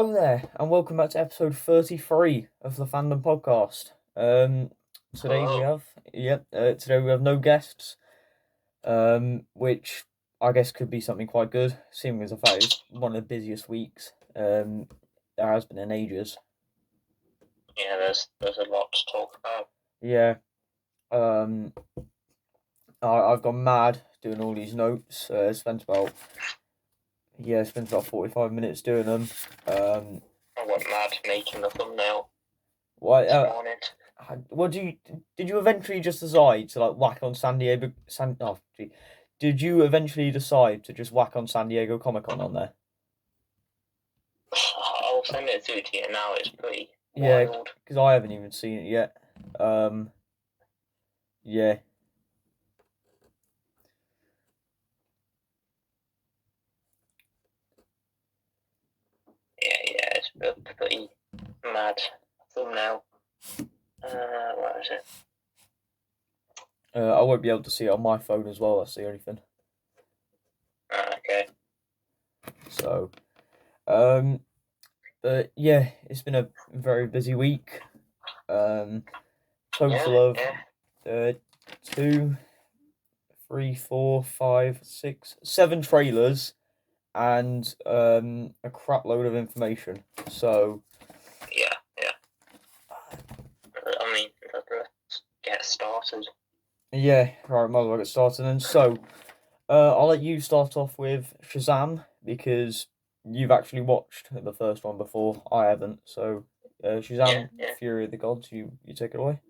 Hello there, and welcome back to episode 33 of the Fandom Podcast. Today we Hello. have, today we have no guests, which I guess could be something quite good, seeing as the fact it's one of the busiest weeks there has been in ages. Yeah, there's a lot to talk about. Yeah, um, I've gone mad doing all these notes. Spent about 45 minutes doing them. I went mad making the thumbnail Why? this morning. What did you eventually just decide to like whack on San Diego? Did you eventually decide to just whack on San Diego Comic Con on there? I'll send it through to you now. It's pretty Yeah, wild. because I haven't even seen it yet. Yeah, Yeah, it's a pretty mad thumbnail. What is it? I won't be able to see it on my phone as well. That's the only thing. Okay. So, but yeah, it's been a very busy week. Total of 2, 3, 4, 5, 6, 7 trailers and a crap load of information. So Yeah. I mean, let's get started. yeah, right, might as well get started then. So I'll let you start off with Shazam because you've actually watched the first one before. I haven't. So Shazam, Yeah. Fury of the Gods, you take it away.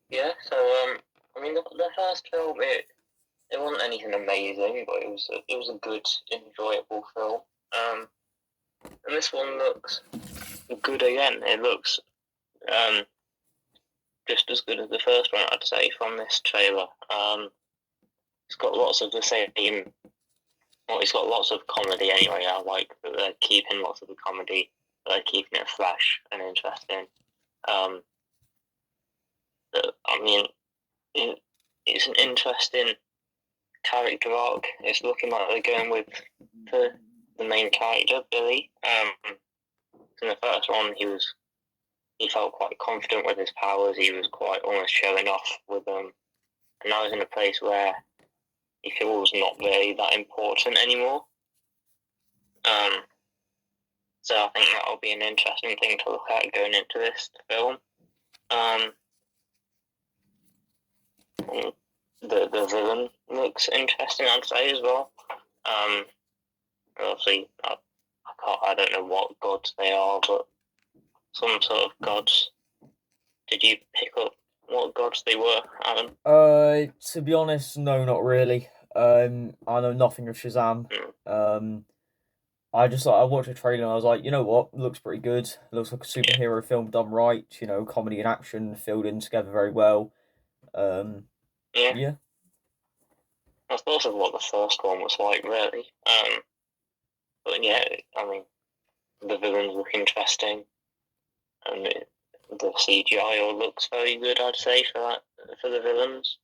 Yeah. So I mean, the first film it wasn't anything amazing, but it was a good, enjoyable film. And this one looks good again. It looks just as good as the first one, I'd say, from this trailer. It's got lots of the same. Well, it's got lots of comedy anyway. I like that they're keeping lots of the comedy. They're keeping it fresh and interesting. I mean, it's an interesting character arc. It's looking like they're going with the main character, Billy. In the first one, he felt quite confident with his powers. He was quite almost showing off with them. And now he's in a place where he feels not really that important anymore. So I think that'll be an interesting thing to look at going into this film. The villain looks interesting, I'd say, as well. Obviously, I don't know what gods they are, but some sort of gods. Did you pick up what gods they were, Adam? To be honest, no, not really. I know nothing of Shazam. I watched a trailer and I was like, you know what, it looks pretty good. It looks like a superhero film done right. You know, comedy and action filled in together very well. Yeah. That's also what the first one was like, really. But yeah, I mean, the villains look interesting, and the CGI all looks very good, I'd say, for the villains.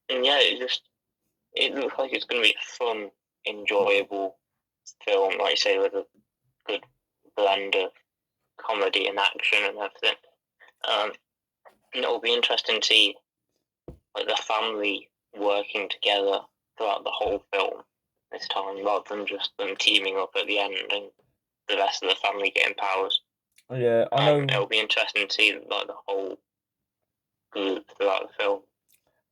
And yeah, it looks like it's going to be a fun, enjoyable film, like you say, with a good blend of comedy and action and everything. And it'll be interesting to see like the family working together throughout the whole film this time, rather than just them teaming up at the end and the rest of the family getting powers. Yeah, I know. It'll be interesting to see like the whole group throughout the film.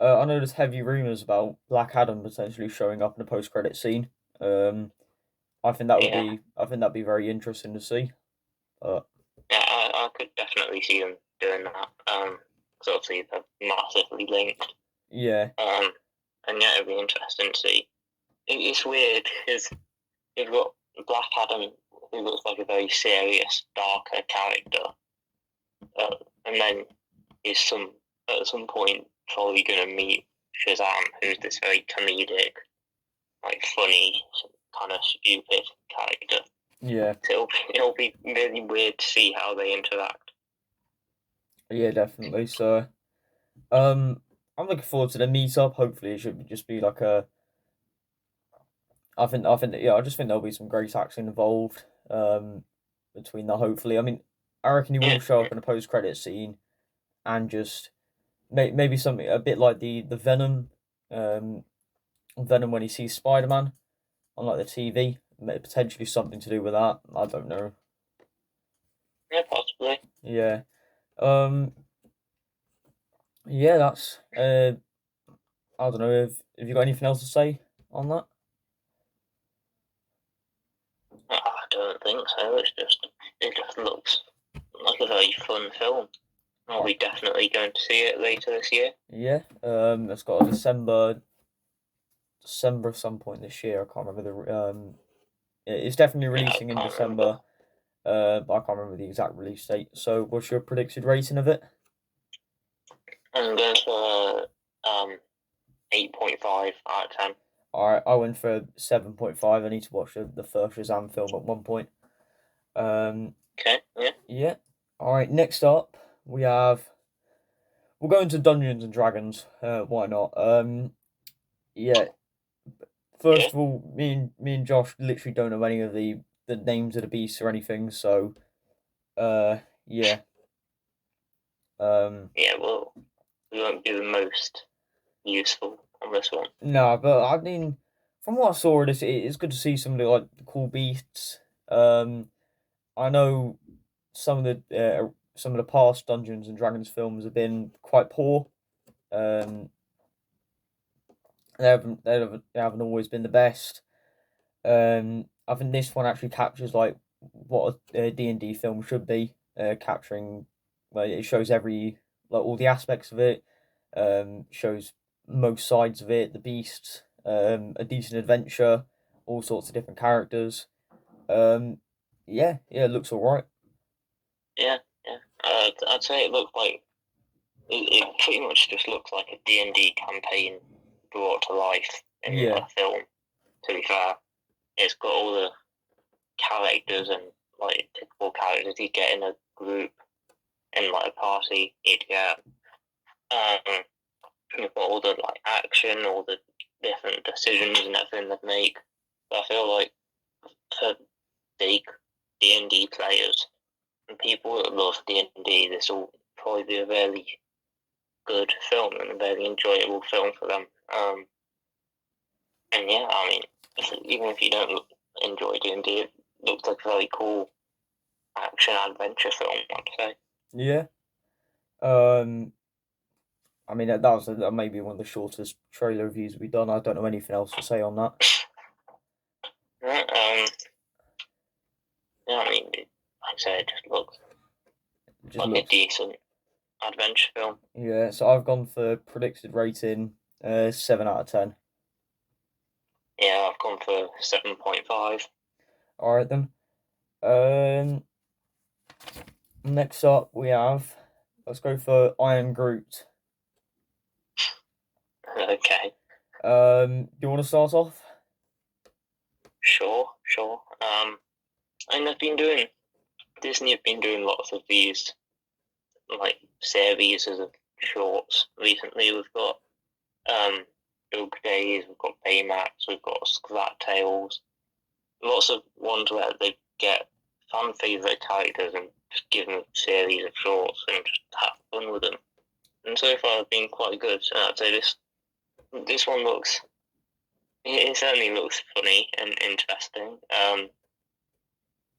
I know there's heavy rumors about Black Adam potentially showing up in a post-credit scene. I think that'd be very interesting to see. Yeah, I could definitely see them doing that. Because obviously they're massively linked. Yeah. And yeah, it'd be interesting to see. It's weird because you've got Black Adam, who looks like a very serious, darker character, and then he's at some point probably going to meet Shazam, who's this very comedic, like funny, kind of stupid character. Yeah. So it'll be really weird to see how they interact. Yeah, definitely. So, I'm looking forward to the meetup. Hopefully, it should just be like a I just think there'll be some great acting involved. Between that, hopefully. I mean, I reckon he will Yeah, show up in a post-credit scene and just maybe something a bit like the Venom, um, Venom when he sees Spider-Man on like the TV. Potentially something to do with that. I don't know. yeah, possibly. Yeah. Um. Yeah. That's. I don't know. Have you got anything else to say on that? I don't think so. It just looks like a very fun film. I'll be definitely going to see it later this year. Yeah. It's got a December some point this year. I can't remember the It's definitely Yeah, I releasing in can't remember. December. But I can't remember the exact release date. So, what's your predicted rating of it? I'm going for 8.5 out of 10. I went for 7.5. I need to watch the first Shazam film at one point. Okay, yeah. Yeah. All right. Next up, we'll go into Dungeons and Dragons. Why not? Yeah. Yeah. First of all, me and Josh literally don't know any of the names of the beasts or anything. So, yeah. Um, Yeah, well, we won't be the most useful on this one. no, but I mean, from what I saw, it's good to see some of the like cool beasts. I know some of the past Dungeons and Dragons films have been quite poor. Um, they haven't always been the best. I think this one actually captures like what a D&D film should be, capturing. Like it shows all the aspects of it. Shows most sides of it. The beasts, a decent adventure, all sorts of different characters. Yeah, it looks alright. Yeah, yeah. I'd say it looks like it pretty much just looks like a D&D campaign brought to life in Yeah, a film. To be fair, it's got all the characters and like typical characters you get in a group in like a party. You'd get you've got all the like action, all the different decisions and everything they make. But I feel like for big D&D players and people that love D&D, this will probably be a very good film and a very enjoyable film for them. And yeah, I mean, even if you don't enjoy D&D, it looks like a very cool action adventure film, I'd say. yeah. Um, I mean that may be one of the shortest trailer reviews we've done. I don't know anything else to say on that. Yeah, yeah, I mean, like I said, it just looks It just like a looks. decent adventure film. Yeah, so I've gone for predicted rating, 7 out of 10. Yeah, I've gone for 7.5. All right then. Um, Next up let's go for Iron Groot. Okay, Do you want to start off? sure, sure. And Disney have been doing lots of these like series of shorts recently. We've got Dog Days, we've got Baymax, we've got Scrat Tales. Lots of ones where they get fan favourite characters and just give them a series of shorts and just have fun with them. And so far, they've been quite good. And I'd say this one looks. It certainly looks funny and interesting.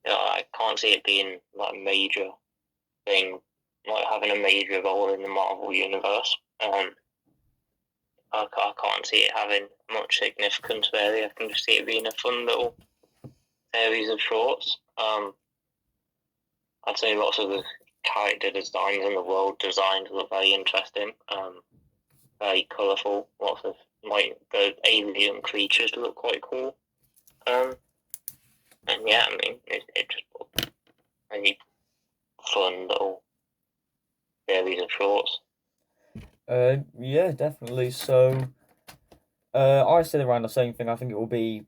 I can't see it being like a major thing, like having a major role in the Marvel universe. I can't see it having much significance really. I can just see it being a fun little series of shorts. I'd say lots of the character designs and the world designs look very interesting, very colourful. Lots of like the alien creatures look quite cool. And yeah, I mean, it just looked very fun little series of shorts. Yeah, definitely. So, I said around the same thing. I think it will be,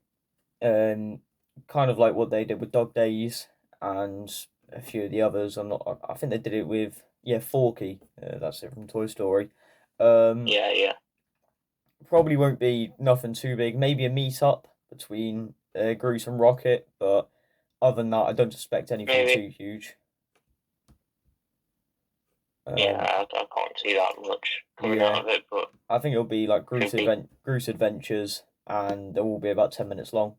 kind of like what they did with Dog Days and a few of the others. I think they did it with Forky. That's it from Toy Story. Um, Yeah, yeah, Probably won't be nothing too big. Maybe a meet up between Groot and Rocket, but other than that, I don't expect anything Maybe. too huge. Yeah, I can't see that much coming Yeah, out of it, but I think it'll be like should be. Groot Adventures, and it will be about 10 minutes long.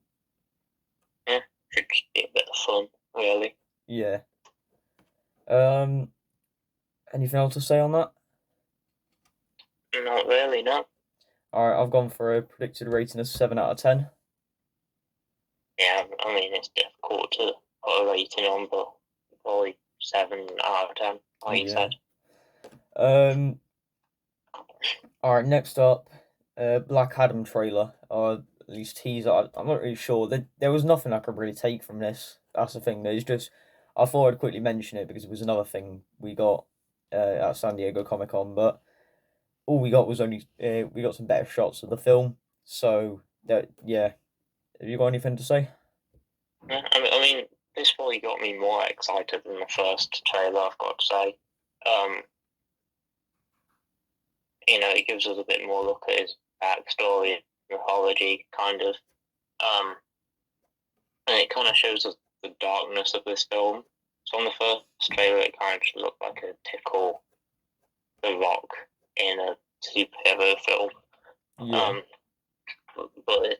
Yeah, should just be a bit of fun, really. Yeah. Anything else to say on that? Not really, no. All right, I've gone for a predicted rating of 7 out of 10. Yeah, I mean, it's difficult to put a rating on, but probably 7 out of 10, like you Yeah. said. All right, next up, Black Adam trailer, or at least teaser. I'm not really sure. There was nothing I could really take from this. That's the thing. There's just I thought I'd quickly mention it because it was another thing we got at San Diego Comic Con, but all we got was only we got some better shots of the film. So that yeah, have you got anything to say? Yeah, I mean, this probably got me more excited than the first trailer, I've got to say. It gives us a bit more look at his backstory, mythology, kind of. And it kind of shows us the darkness of this film. So on the first trailer, it kind of just looked like a typical The Rock in a superhero film. Yeah. But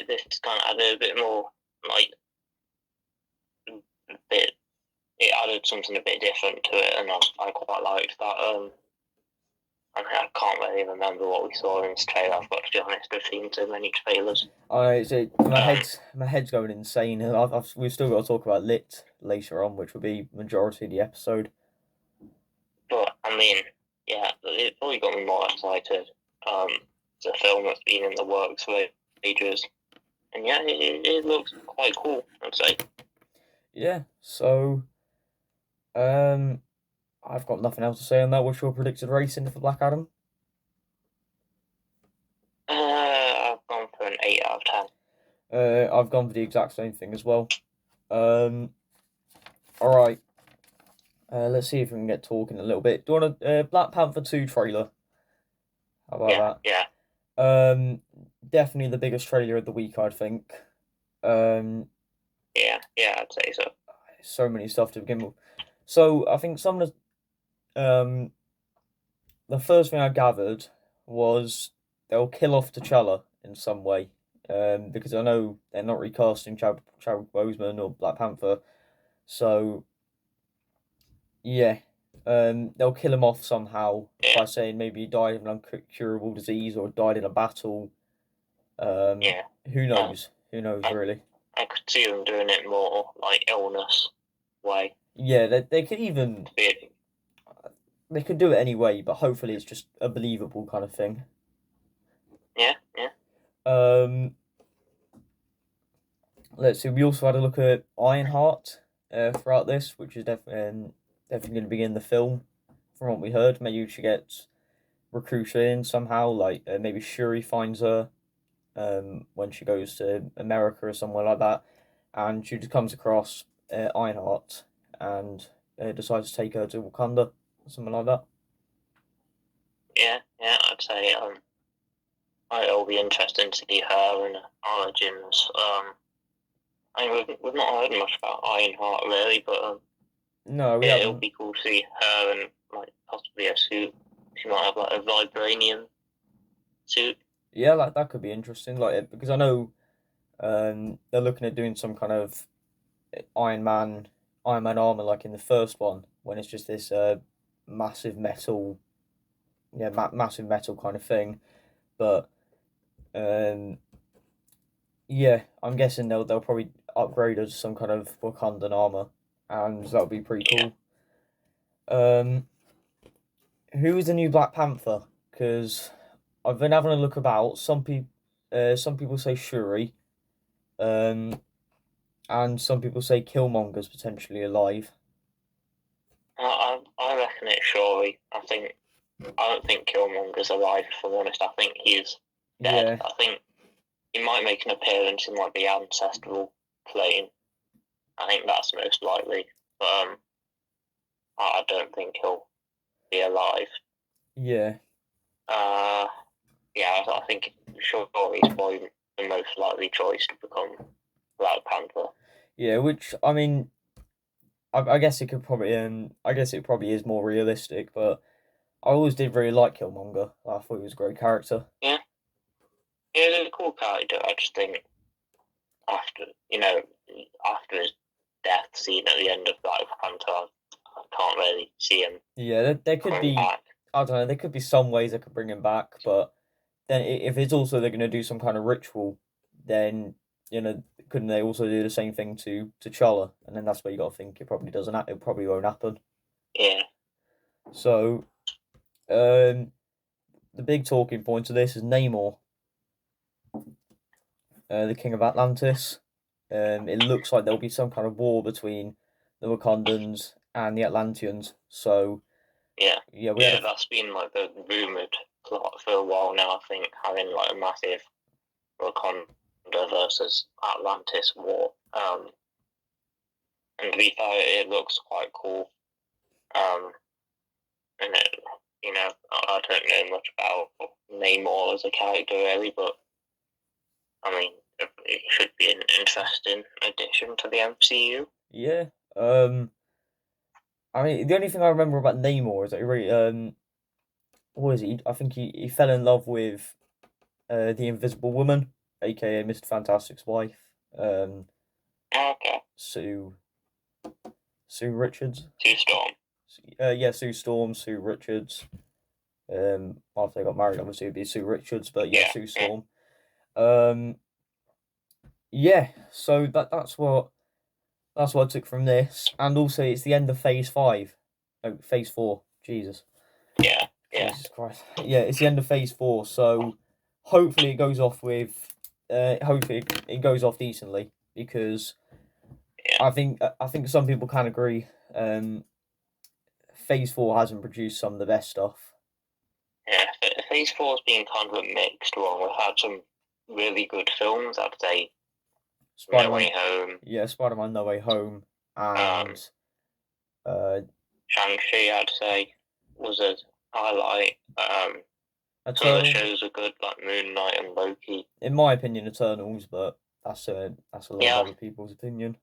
this kind of added a bit more, like, it added something a bit different to it, and I quite liked that. I can't really remember what we saw in this trailer. I've got to be honest. I've seen so many trailers. My head's going insane. We've still got to talk about Lit later on, which will be majority of the episode. But I mean, yeah, it probably got me more excited. It's a film that's been in the works for ages, and yeah, it looks quite cool, I'd say. Yeah. So, I've got nothing else to say on that. What's your predicted rating for Black Adam? I've gone for an 8 out of 10. I've gone for the exact same thing as well. All right. Let's see if we can get talking a little bit. Do you want a Black Panther 2 trailer? How about Yeah. that? Definitely the biggest trailer of the week, I think. Yeah, I'd say so. So many stuff to begin with. So I think some of the first thing I gathered was they'll kill off T'Challa in some way. Because I know they're not recasting Chadwick Boseman or Black Panther, so yeah, they'll kill him off somehow by saying maybe he died of an uncurable disease or died in a battle. Yeah. Who knows? Who knows, really? I could see them doing it more like illness way. Yeah, they could even they could do it anyway, but hopefully it's just a believable kind of thing. Yeah. Let's see. We also had a look at Ironheart throughout this, which is definitely going to be in the film. From what we heard, maybe she gets recruited in somehow. Like maybe Shuri finds her when she goes to America or somewhere like that, and she just comes across Ironheart and decides to take her to Wakanda or something like that. Yeah, I'd say it'll be interesting to see her and her origins. I mean, we've not heard much about Ironheart really, but No, we it'll haven't. be cool to see her and like possibly a suit. She might have like a vibranium suit. Yeah, like that could be interesting. Like because I know they're looking at doing some kind of Iron Man armor like in the first one when it's just this massive metal, massive metal kind of thing. But yeah, I'm guessing they'll probably upgrade us some kind of Wakandan armor, and that'll be pretty cool. Who is the new Black Panther? Because I've been having a look about. Some people say Shuri, and some people say Killmonger's potentially alive. I reckon it's Shuri. I don't think Killmonger's alive. If I'm honest, I think he's dead. Yeah. I think he might make an appearance in like the ancestral plane. I think that's most likely, but I don't think he'll be alive. Yeah. Yeah, I think Shuri's probably the most likely choice to become Black Panther. Yeah, which I mean, I guess it could probably I guess it probably is more realistic, but I always did really like Killmonger. I thought he was a great character. Yeah, he's a cool character. I just think after after his death scene at the end of Black Panther, I can't really see him. Yeah, there could be back. I don't know. There could be some ways that could bring him back, but then if it's also they're going to do some kind of ritual, then couldn't they also do the same thing to T'Challa? And then that's where you got to think it probably doesn't. It probably won't happen. Yeah. So, the big talking point of this is Namor, the King of Atlantis. It looks like there'll be some kind of war between the Wakandans and the Atlanteans. So, That's been like the rumored plot for a while now. I think having like a massive Wakanda versus Atlantis war. And to be fair, it looks quite cool. And I don't know much about Namor as a character really, but I mean, it should be an interesting addition to the MCU. Yeah. I mean, the only thing I remember about Namor is that he really what is he? I think he fell in love with the Invisible Woman, aka Mr. Fantastic's wife. Okay. Sue Richards. Sue Storm. Sue Storm, Sue Richards. After they got married, obviously it'd be Sue Richards, but Sue Storm. So that's what I took from this, and also it's the end of Phase 5. No, Phase 4. Jesus. Yeah. Jesus Christ. Yeah, it's the end of Phase 4, so hopefully it goes off with. Hopefully it goes off decently, because I think some people can agree. Phase 4 hasn't produced some of the best stuff. Yeah, Phase 4 has been kind of a mixed one. We've had some really good films, I'd say. No Way Home. Yeah, Spider-Man No Way Home. And Shang-Chi, I'd say, was a highlight. Some of the shows are good, like Moon Knight and Loki. In my opinion, Eternals, but that's a lot of other people's opinion.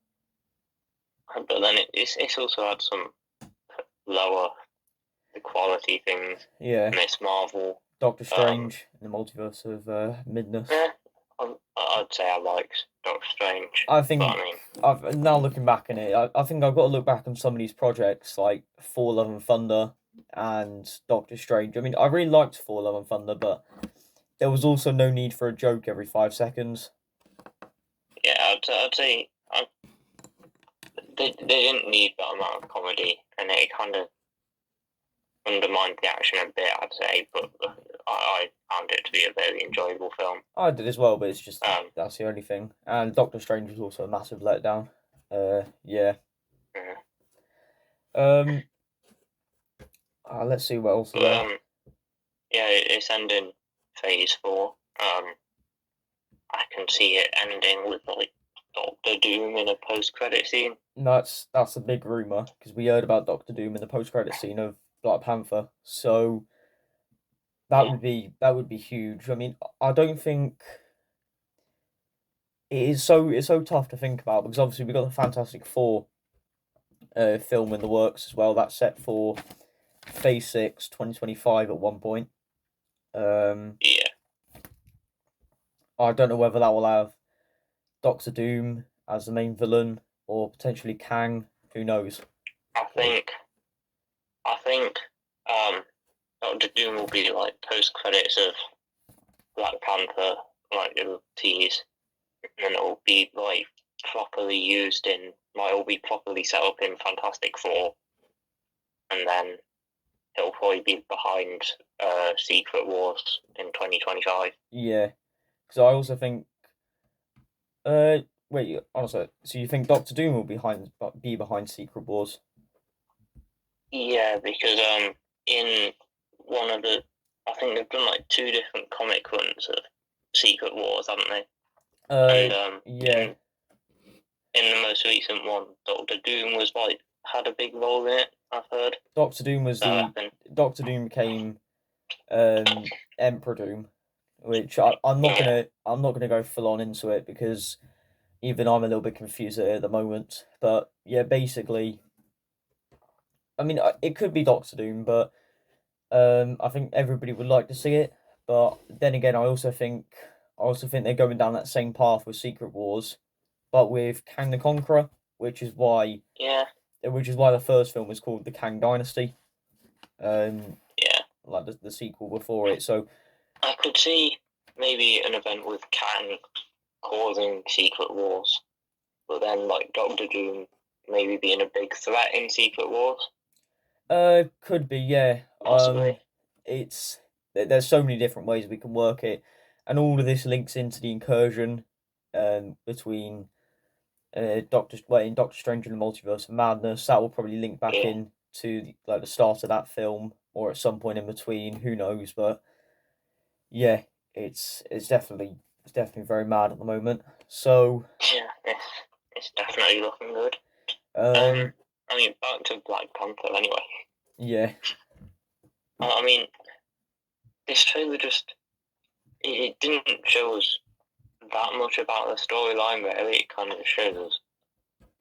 But then it's also had some lower quality things. Yeah. Miss Marvel. Doctor Strange in the Multiverse of Midness. Yeah, I'd say I liked Doctor Strange. I think, I've now looking back on it, I think I've got to look back on some of these projects like Thor: Love and Thunder and Doctor Strange. I mean, I really liked Thor: Love and Thunder, but there was also no need for a joke every 5 seconds. Yeah, I'd say they didn't need that amount of comedy, and it kind of undermined the action a bit, I'd say, but I found it to be a very enjoyable film. I did as well, but it's just that's the only thing. And Doctor Strange was also a massive letdown. Let's see what else. It's ending Phase 4. I can see it ending with like Doctor Doom in a post-credit scene. No, that's a big rumor, because we heard about Doctor Doom in the post-credit scene of Black Panther. So that would be huge. I mean, I don't think it's so tough to think about, because obviously we got the Fantastic Four film in the works as well. That's set for Phase 6, 2025 at one point. I don't know whether that will have Doctor Doom as the main villain, or potentially Kang. Who knows? I think Doctor Doom will be like post credits of Black Panther, like it'll tease, and it'll be like properly used in, like it'll be properly set up in Fantastic Four, and then it'll probably be behind Secret Wars in 2025. Yeah, because I also think. Wait, honestly, so you think Doctor Doom will be behind Secret Wars? Yeah, because in one of the, I think they've done like 2 different comic runs of Secret Wars, haven't they? Yeah. In the most recent one, Doctor Doom was like had a big role in it, I've heard. Doctor Doom became Emperor Doom. which I'm not gonna go full on into it because even I'm a little bit confused at the moment. But yeah, basically, I mean, it could be Doctor Doom, but I think everybody would like to see it. But then again, I also think they're going down that same path with Secret Wars, but with Kang the Conqueror, Yeah. which is why the first film was called the Kang Dynasty. Yeah. Like the sequel before it. So I could see maybe an event with Kang causing Secret Wars, but then like Doctor Doom maybe being a big threat in Secret Wars. could be, yeah. Possibly. There's so many different ways we can work it, and all of this links into the incursion, between in Doctor Strange and the Multiverse of Madness. That will probably link back Yeah. in to like the start of that film, or at some point in between. Who knows? But yeah, it's definitely very mad at the moment. So Yeah. It's definitely looking good. um, I mean, back to Black Panther anyway. yeah, I mean, this trailer just it didn't show us that much about the storyline, really. It kind of shows us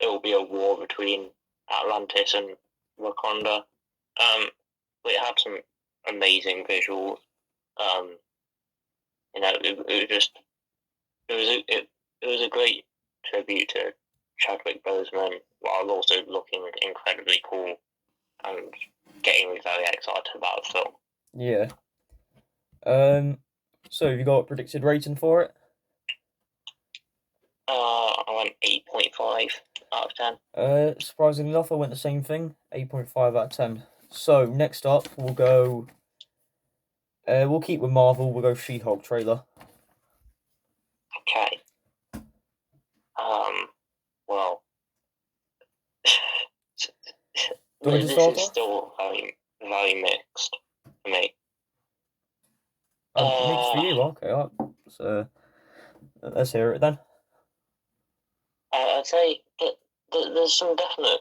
it will be a war between Atlantis and Wakanda. But it had some amazing visuals. It was just it was a great tribute to Chadwick Boseman while also looking incredibly cool and getting me very excited about the film. yeah. So have you got a predicted rating for it? I went 8.5 out of 10. Surprisingly enough, I went the same thing, 8.5 out of 10. So next up, we'll keep with Marvel. We'll go She-Hulk trailer. Okay. Well, this is still very, very mixed for me. Mixed for you, okay. So let's hear it then. I'd say that there's some definite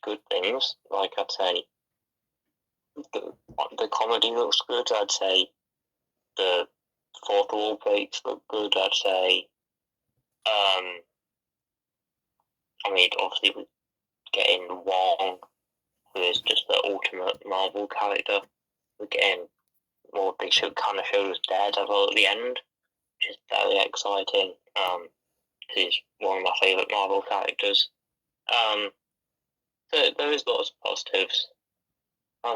good things. Like I'd say the comedy looks good. I'd say the fourth wall breaks look good. I'd say, I mean, obviously we're getting Wong, who is just the ultimate Marvel character. We're getting they kind of show us Daredevil at the end, which is very exciting. He's one of my favourite Marvel characters. So there is lots of positives. I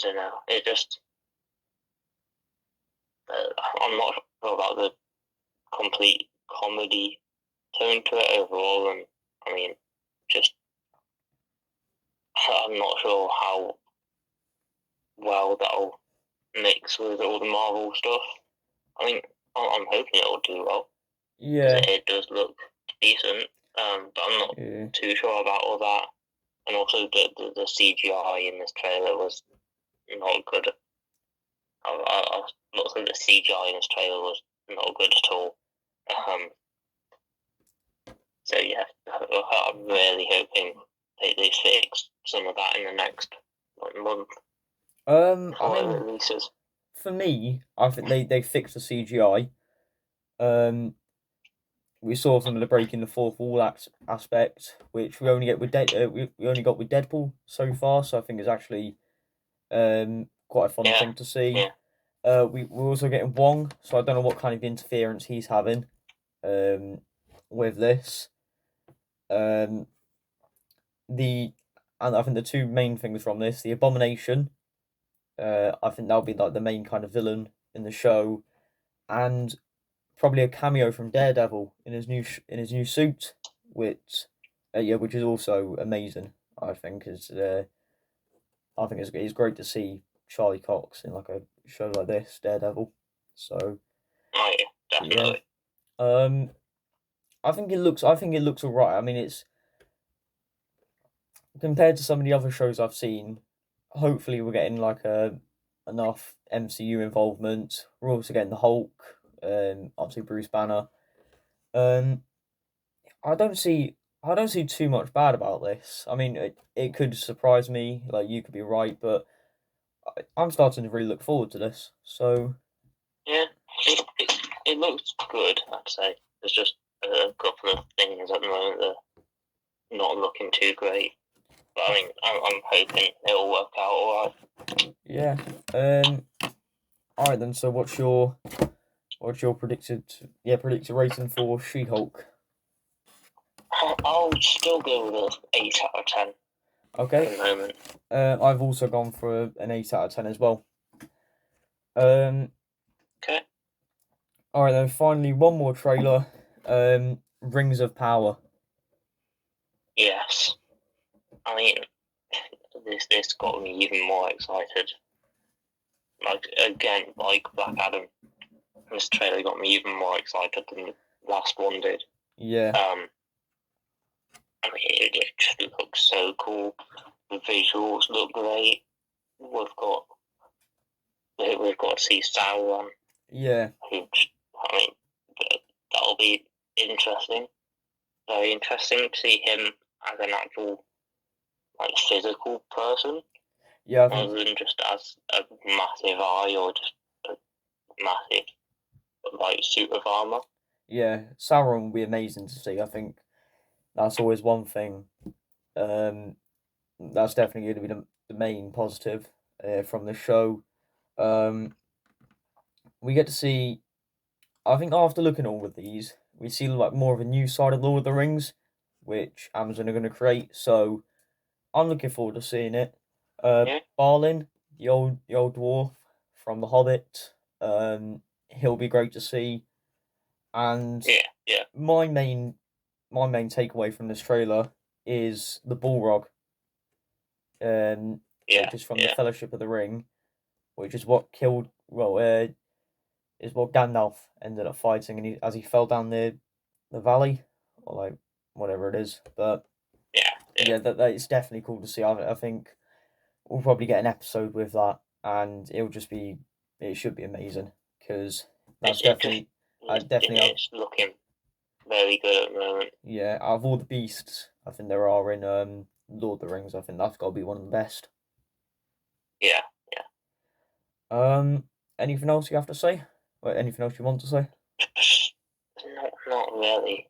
don't know. It just I'm not sure about the complete comedy tone to it overall, and I mean, just I'm not sure how well that'll mix with all the Marvel stuff. I mean, I'm hoping it'll do well. Yeah. It does look decent, but I'm not too sure about all that. And also, the CGI in this trailer was not good. I looked at the CGI in this trailer was not good at all. So yeah, I'm really hoping they fix some of that in the next month. I mean, releases. For me, I think they fixed the CGI. We saw some of the breaking the fourth wall aspect, which we only get with we only got with Deadpool so far. So I think it's actually quite a fun thing to see. Yeah. We're also getting Wong, so I don't know what kind of interference he's having with this. And I think the two main things from this, the Abomination, I think that'll be like the main kind of villain in the show, and probably a cameo from Daredevil in his new suit, which is also amazing. I think it's great to see Charlie Cox in like a show like this, Daredevil. So oh yeah, definitely. Yeah. I think it looks alright. I mean, it's compared to some of the other shows I've seen. Hopefully, we're getting like enough MCU involvement. We're also getting the Hulk, obviously Bruce Banner. I don't see too much bad about this. I mean, it could surprise me. Like you could be right, but I'm starting to really look forward to this. So Yeah, it looks good, I'd say. There's just a couple of things at the moment that are not looking too great. But I mean, I'm hoping it'll work out alright. Yeah. Alright then, so what's your predicted rating for She-Hulk? I'll still go with an 8 out of 10 at Okay. the moment. I've also gone for an 8 out of 10 as well. Okay. Alright then, finally one more trailer. Rings of Power. Yes. I mean, this got me even more excited. Like, again, like Black Adam, this trailer got me even more excited than the last one did. Yeah. I mean, it just looks so cool. The visuals look great. We've got to see Sauron. Yeah. Which, I mean, that'll be interesting. Very interesting to see him as an actual, like, physical person. Yeah, rather than just as a massive eye or just a massive, like, suit of armor. Yeah, Sauron will be amazing to see. I think that's always one thing. That's definitely going to be the main positive from the show. We get to see. I think after looking at all of these, we see like more of a new side of Lord of the Rings, which Amazon are going to create. So I'm looking forward to seeing it. Yeah. Balin, the old dwarf from The Hobbit, he'll be great to see. And Yeah. my main takeaway from this trailer is the Balrog, which is from the Fellowship of the Ring, which is what killed. Is what Gandalf ended up fighting, and as he fell down the valley, or like whatever it is. But yeah, that it's definitely cool to see. I think we'll probably get an episode with that, and it should be amazing because that's definitely it's looking very good at the moment. Yeah, out of all the beasts I think there are in Lord of the Rings, I think that's got to be one of the best. Yeah. Anything else you have to say? Or anything else you want to say? Not really.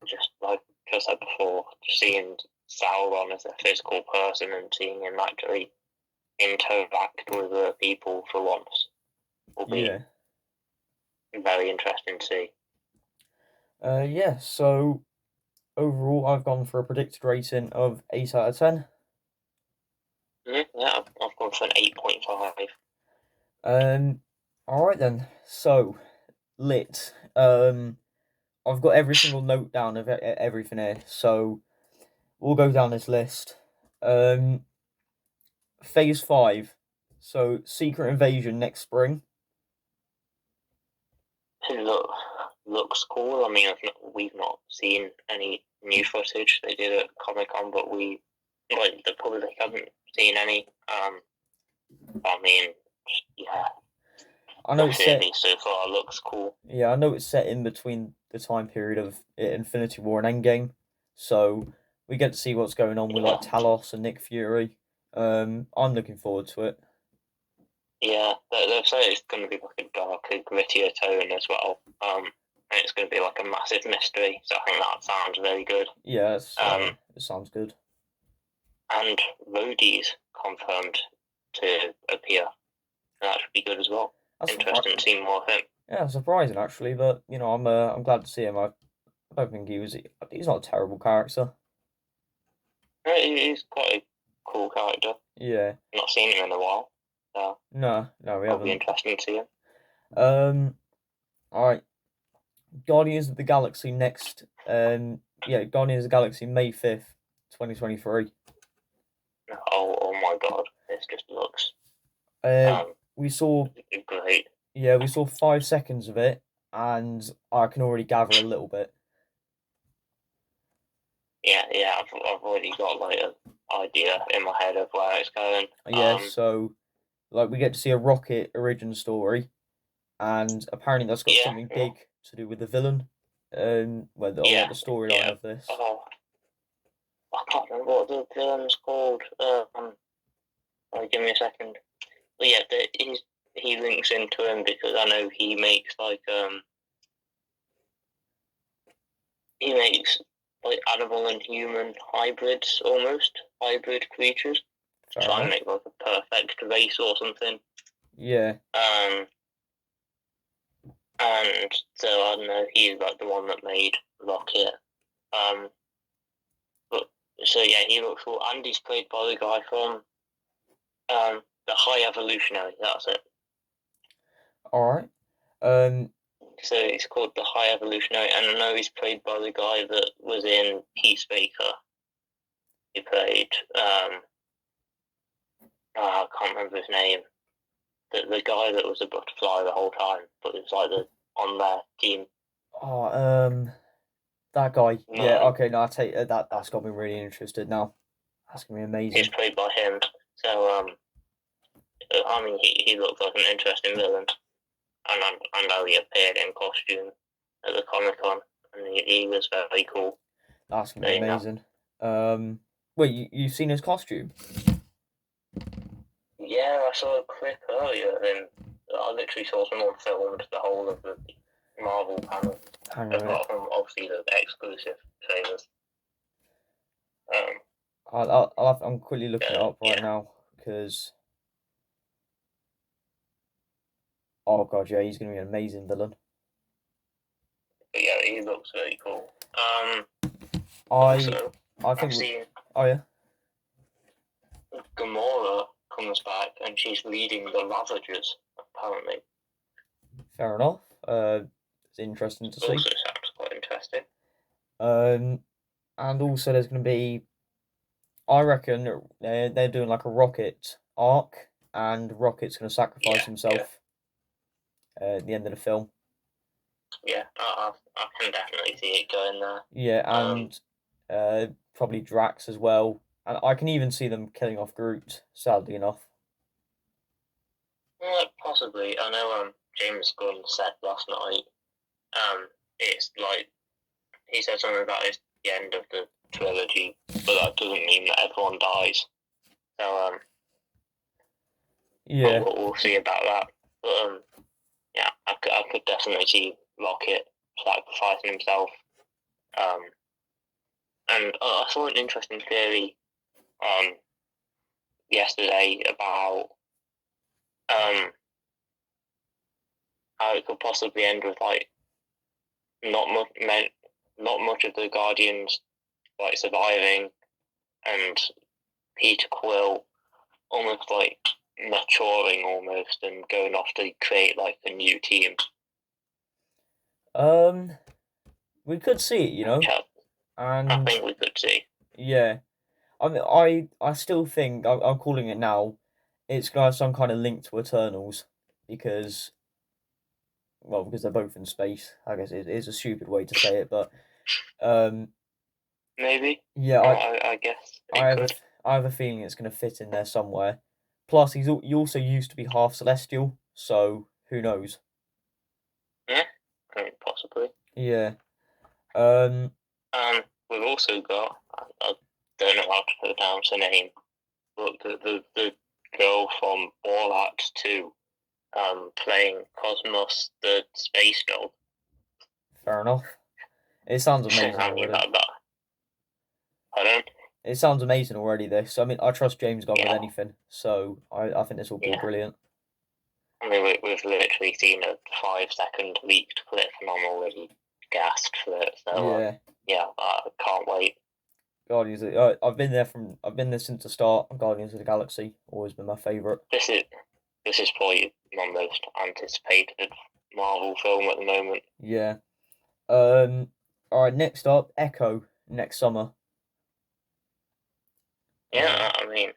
Just like I said before, seeing Sauron as a physical person and seeing him actually interact with people for once will be very interesting to see. Yeah, so overall I've gone for a predicted rating of 8 out of 10. Yeah, I've gone for an 8.5. Alright then, so lit. I've got every single note down of everything here, so we'll go down this list. Phase 5, so Secret Invasion next spring. Looks cool. I mean, we've not seen any new footage. They did at Comic-Con, but the public haven't seen any. I mean, yeah. I know it's set. So far looks cool. Yeah, I know it's set in between the time period of Infinity War and Endgame, so we get to see what's going on with like Talos and Nick Fury. I'm looking forward to it. Yeah, they're saying it's going to be like a darker, grittier tone as well. And it's going to be like a massive mystery. So I think that sounds very good. Yeah, it sounds good. And Rhodey's confirmed to appear. That should be good as well. That's interesting to see more of him. Yeah, surprising actually, but you know, I'm glad to see him. I don't think he's not a terrible character. He's quite a cool character. Yeah. Not seen him in a while. So no, we haven't. It'll be interesting to see him. Alright. Guardians of the Galaxy next. Guardians of the Galaxy May 5th, 2023. Oh my god, this just looks. We saw great. Yeah, we saw 5 seconds of it, and I can already gather a little bit. Yeah, I've already got like an idea in my head of where it's going. Yeah, so like we get to see a Rocket origin story, and apparently that's got something big to do with the villain. What the storyline of this. Oh, I can't remember what the villain's called. Give me a second. But yeah, he links into him because I know he makes animal and human hybrids, almost hybrid creatures, to try and make like a perfect race or something. Yeah. And so I don't know, he's like the one that made Rocket. But so yeah, he looks cool, and he's played by the guy from the High Evolutionary. That's it. All right. So he's called the High Evolutionary, and I know he's played by the guy that was in Peacemaker. He played I can't remember his name. The guy that was a butterfly the whole time, but it was like on their team. Oh, that guy. No. Yeah. Okay. No, I take that. That's got me really interested now. That's gonna be amazing. He's played by him. So I mean, he looks like an interesting villain, and I know he appeared in costume at the Comic-Con, and he was very cool. That's gonna be amazing. Wait, you've seen his costume? Yeah, I saw a clip earlier, and I literally saw someone filmed the whole of the Marvel panel, apart from obviously the exclusive trailers. I'm quickly looking it up right now because. Oh god, yeah, he's gonna be an amazing villain. But yeah, he looks very cool. I think I've seen. Oh yeah. Gamora comes back and she's leading the Ravagers, apparently. Fair enough. It's interesting to see. Also sounds quite interesting. And also there's going to be, I reckon they're doing like a Rocket arc, and Rocket's going to sacrifice himself at the end of the film. Yeah, I can definitely see it going there. Yeah, and probably Drax as well. And I can even see them killing off Groot, sadly enough. Possibly. I know James Gunn said last night, it's like, he said something about it's the end of the trilogy, but that doesn't mean that everyone dies. So, yeah, we'll see about that. But, yeah, I could definitely see Rocket sacrificing himself. And I saw an interesting theory yesterday about how it could possibly end with like not much of the Guardians like surviving, and Peter Quill almost like maturing almost and going off to create like a new team. We could see it, you know. Yeah, and I think we could see. Yeah, I mean, I still think I'm calling it now. It's gonna have some kind of link to Eternals because they're both in space. I guess it is a stupid way to say it, but maybe. Yeah, I guess I have a feeling it's gonna fit in there somewhere. Plus, he also used to be half celestial, so who knows? Yeah, I mean, possibly. Yeah. We've also got, I don't know how to pronounce her name, but the girl from Borat 2, playing Cosmos the space dog. Fair enough. It sounds amazing already. Pardon? It sounds amazing already, this. I mean, I trust James Gunn with anything, so I think this will be brilliant. I mean, we've literally seen a 5-second leaked clip, and I'm already gassed for it. So yeah, I can't wait. Guardians. I've been there since the start. Guardians of the Galaxy always been my favourite. This is probably my most anticipated Marvel film at the moment. Yeah. All right. Next up, Echo next summer. Yeah, I mean,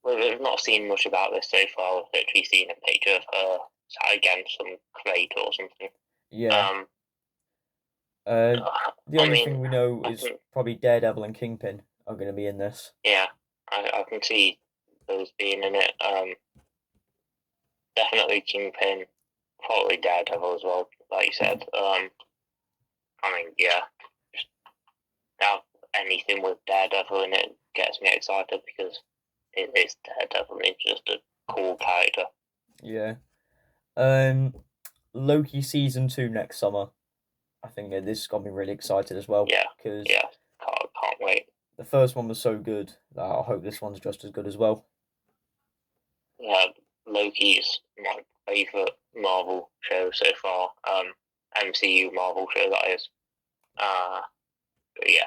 we've not seen much about this so far. We've literally seen a picture of her sat against some crate or something. Yeah. The only thing we know is probably Daredevil and Kingpin are going to be in this. Yeah, I can see those being in it. Definitely Kingpin, probably Daredevil as well, like you said. I mean, yeah, just now anything with Daredevil in it gets me excited because it's Daredevil. He's just a cool character. Yeah. Loki season 2 next summer. I think this got me really excited as well. Yeah. Because Yeah, can't wait. the first one was so good that I hope this one's just as good as well. Yeah, Loki's my favourite Marvel show so far. MCU Marvel show, that is. Yeah.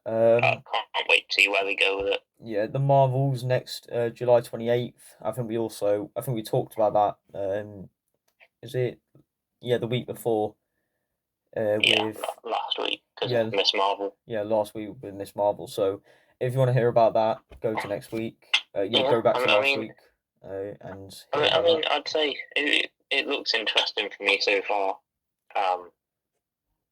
Can't wait to see where we go with it. Yeah, the Marvels next July 28th. I think we talked about that. Is it? Yeah, the week before. With last week because of Miss Marvel. Yeah, last week with Miss Marvel. So if you want to hear about that, go to next week. Go back to last week. And I'd say it looks interesting for me so far.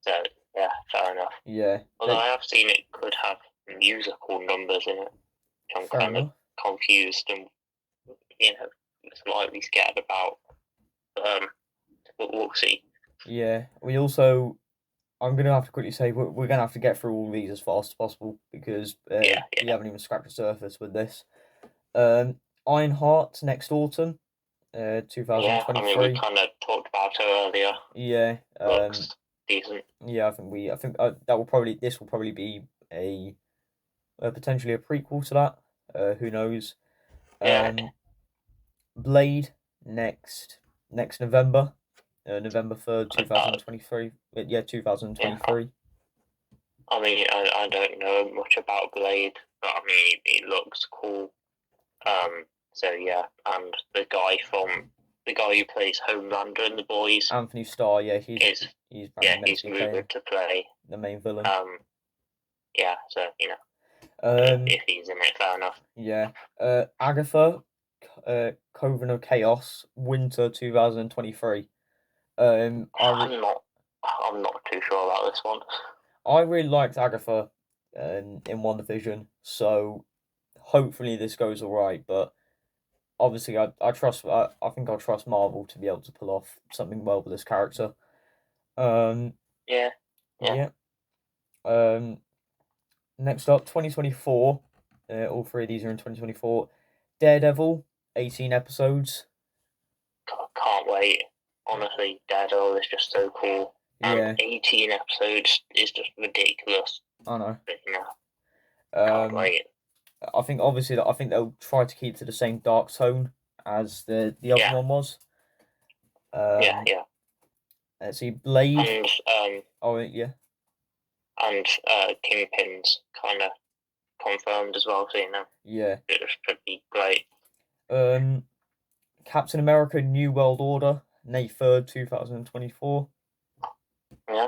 So yeah, fair enough. Yeah. Although I have seen it could have musical numbers in it. I'm kind of confused and slightly scared about. But we'll see. Yeah, I'm going to have to quickly say we're going to have to get through all these as fast as possible because we haven't even scratched the surface with this. Ironheart next autumn, 2023. Yeah, we kind of talked about it earlier. Yeah. Looks decent. Yeah, I think this will probably be a potentially a prequel to that. Who knows? Blade next November. November 3rd, 2023. 2023. I don't know much about Blade, but it looks cool. So yeah, and the guy who plays Homelander in The Boys, Anthony Starr, he's moved to play the main villain. Yeah, so if he's in it, fair enough. Yeah. Agatha, Coven of Chaos, winter 2023. I'm not too sure about this one. I really liked Agatha in WandaVision, so hopefully this goes alright, but obviously I think I'll trust Marvel to be able to pull off something well with this character. Yeah. Next up, 2024. All three of these are in 2024. Daredevil, 18 episodes. Can't wait. Honestly, Daredevil is just so cool. And 18 episodes is just ridiculous. I know. Can't wait. I think they'll try to keep to the same dark tone as the other one was. Let's see, Blade. And and Kingpin's kind of confirmed as well, so yeah, it should be great. Captain America: New World Order, May 3rd, 2024. Yeah,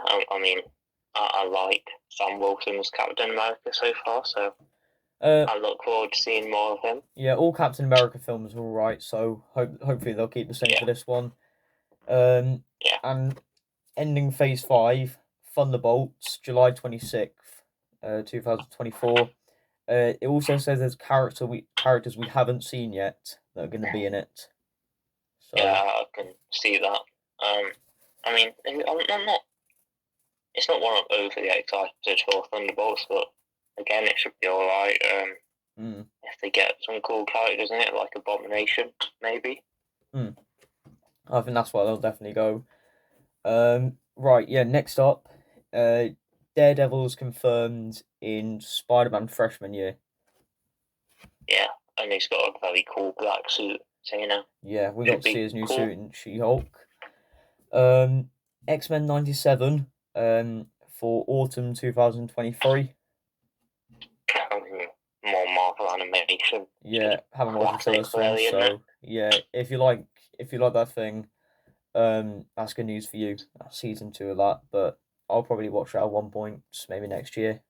I like Sam Wilson's Captain America so far, so I look forward to seeing more of him. Yeah, all Captain America films are alright, so hopefully they'll keep the same for this one. And ending Phase 5, Thunderbolts, July 26th, 2024. It also says there's characters we haven't seen yet that are going to be in it. So. Yeah, I can see that. I'm not. It's not one I'm overly excited for Thunderbolts, but again, it should be alright. If they get some cool characters in it, like Abomination, maybe. I think that's why they'll definitely go. Right, yeah. Next up, Daredevil's confirmed in Spider-Man freshman year. Yeah, and he's got a very cool black suit. So Yeah, we got to see his new suit in She-Hulk. X-Men 97. For autumn 2023. More Marvel animation. Yeah, haven't watched the first one, so yeah. If you like that thing, that's good news for you. That's season 2 of that, but I'll probably watch that at one point, just maybe next year.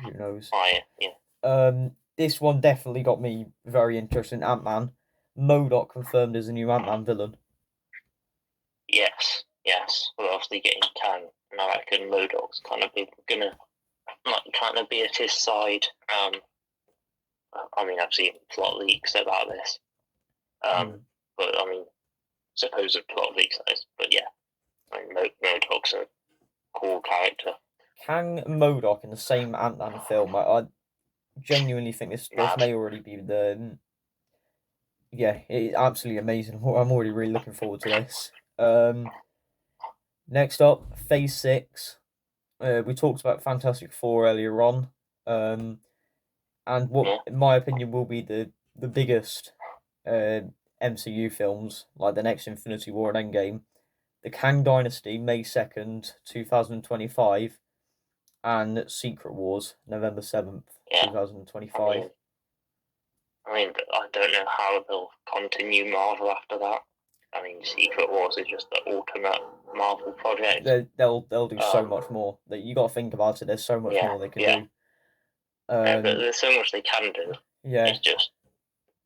Who knows? Oh yeah. This one definitely got me very interested in Ant-Man. MODOK confirmed as a new Ant-Man villain. Yes. We're obviously getting Kang, and I reckon MODOK's kind of be at his side. I've seen plot leaks about this. But supposed plot leaks, but yeah, MODOK's a cool character. Kang and MODOK in the same Ant-Man film. I genuinely think this may already be yeah, it's absolutely amazing. I'm already really looking forward to this. Next up, Phase 6. We talked about Fantastic Four earlier on. And what, Yeah, in my opinion, will be the biggest MCU films, like the next Infinity War and Endgame. The Kang Dynasty, May 2nd, 2025, and Secret Wars, November 7th, yeah. I 2025. mean, I don't know how they'll continue Marvel after that. I mean, Secret Wars is just the ultimate Marvel project. They'll do so Um, much more. That you got to think about it. There's so much yeah, more they can yeah. do. Um, There's so much they can do. yeah, It's just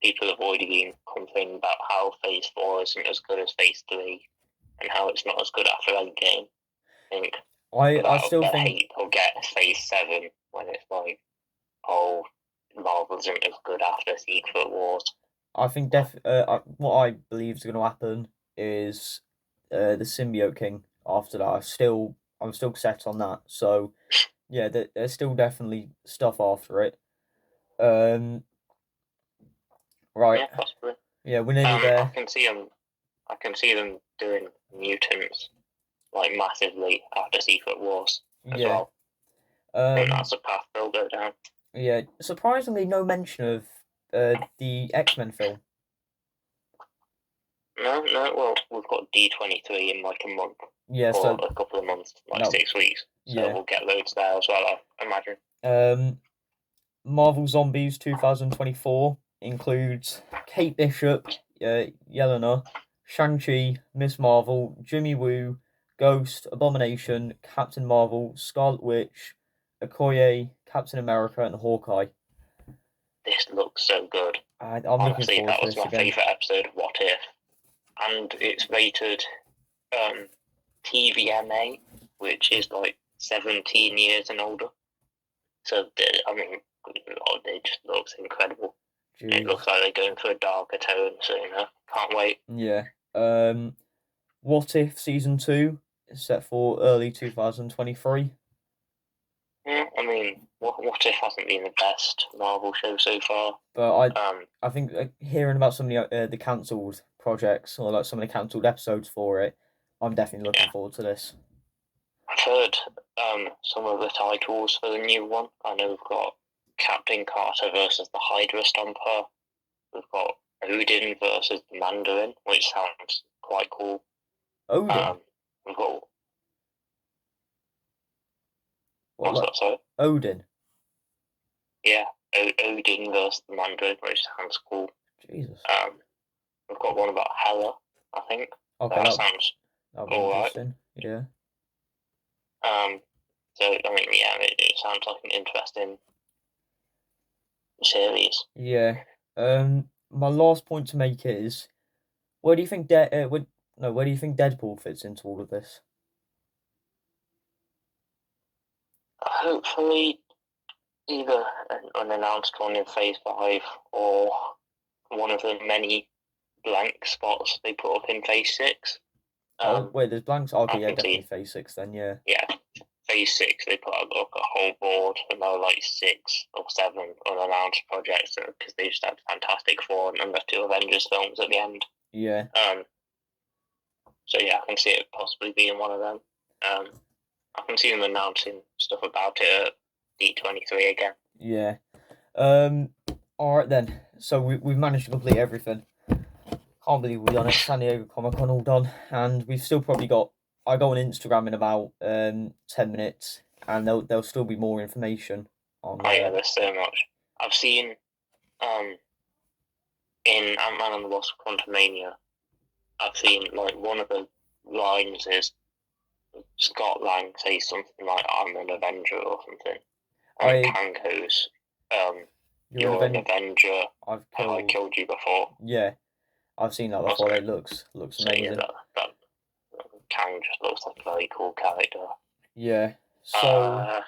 people have already been complaining about how Phase 4 isn't as good as Phase 3 and how it's not as good after Endgame. I think I without still the think hate they'll get Phase 7 when it's like, oh, Marvel isn't as good after Secret Wars. I think what I believe is going to happen is the Symbiote King. After that, I'm still set on that. So yeah, there's still definitely stuff after it. Um, right, Yeah, possibly. yeah, we're nearly there. I can see them doing mutants like massively after Secret Wars as Yeah, well. I think um, that's the path they'll go down. yeah. Surprisingly, no mention of the X-Men film. No, no. Well, we've got D23 in like a month Yeah, or so a couple of months, like no, 6 weeks. So yeah. we'll get loads there as well, I imagine. Marvel Zombies 2024 includes Kate Bishop, Yelena, Shang-Chi, Miss Marvel, Jimmy Woo, Ghost, Abomination, Captain Marvel, Scarlet Witch, Okoye, Captain America, and Hawkeye. This looks so good. I'm looking Honestly, forward that to was this my again. favourite episode of What If. And it's rated um, TVMA, which is like 17 years and older. So, I mean, it just looks incredible. It Jesus. looks like they're going for a darker tone, so, can't wait. Yeah. What If Season 2 is set for early 2023. Yeah, I mean, what If hasn't been the best Marvel show so far? But Um, I think hearing about some of the cancelled projects or like some of the cancelled episodes for it, I'm definitely looking yeah, forward to this. I've heard some of the titles for the new one. I know we've got Captain Carter versus the Hydra Stomper. We've got Odin versus the Mandarin, which sounds quite cool. Odin. Um, we've got What what's like that? Sorry, Odin? yeah, Odin versus the Mandarin, which sounds cool. Jesus. We've got one about Hela, I think. Okay, That sounds that'll be all right. interesting. Yeah. So I mean, yeah, it sounds like an interesting series. Yeah. My last point to make is where do you think where do you think Deadpool fits into all of this? Hopefully, either an unannounced one in Phase 5 or one of the many blank spots they put up in Phase 6. Oh wait, there's blanks. Okay, I yeah, can definitely see, Phase 6 then. Yeah. yeah, Phase 6 they put up a whole board and there were like 6 or 7 unannounced projects because they just had Fantastic Four and the 2 Avengers films at the end. Yeah. So yeah, I can see it possibly being one of them. I can see them announcing stuff about it at D23 again. Yeah. All right then. So we've managed to complete everything. Can't believe we've done it. San Diego Comic Con all done, and we've still probably got. I go on Instagram in about 10 minutes, and there'll still be more information on Oh yeah, there. there's so much. I've seen in Ant-Man and the Wasp: Quantumania, I've seen like one of the lines is Scott Lang says something like "I'm an Avenger" or something, and Kang goes, "You're an Avenger. I've Have I killed. killed you before?" Yeah, I've seen that before. It looks So yeah, amazing. that Kang just looks like a very cool character. Yeah. So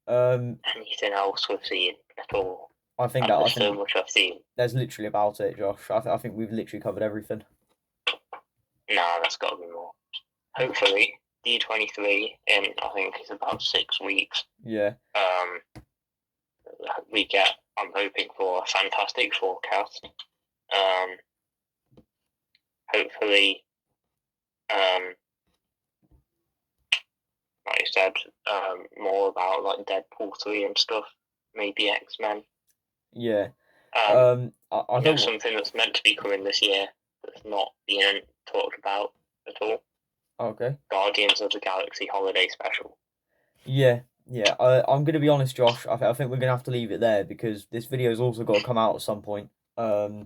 anything else we've seen at all? I think there's so much I've seen. There's literally about it, Josh. I think we've literally covered everything. Nah, that's got to be more. Hopefully, D23 in I think it's about 6 weeks. Yeah. I'm hoping for a fantastic forecast. hopefully, like you said, more about like Deadpool 3 and stuff, maybe X-Men. Yeah. I don't... something that's meant to be coming this year that's not being talked about at all. Okay. Guardians of the Galaxy Holiday Special. Yeah. I'm going to be honest, Josh. I think we're going to have to leave it there because this video's also got to come out at some point. Yeah,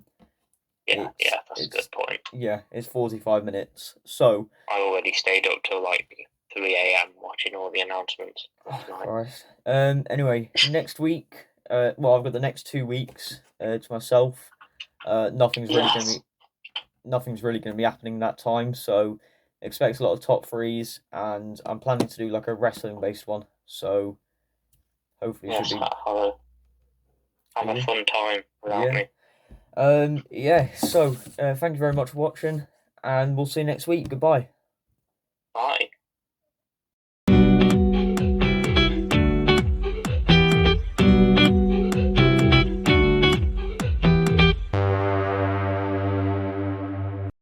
that's a good point. Yeah, it's 45 minutes. So I already stayed up till like 3 a.m. watching all the announcements last night. Right. Anyway, next week. I've got the next 2 weeks to myself. Nothing's really going to be happening that time. So expect a lot of top threes, and I'm planning to do like a wrestling based one. So hopefully it should be. Have a fun time without me. So thank you very much for watching, and we'll see you next week. Goodbye.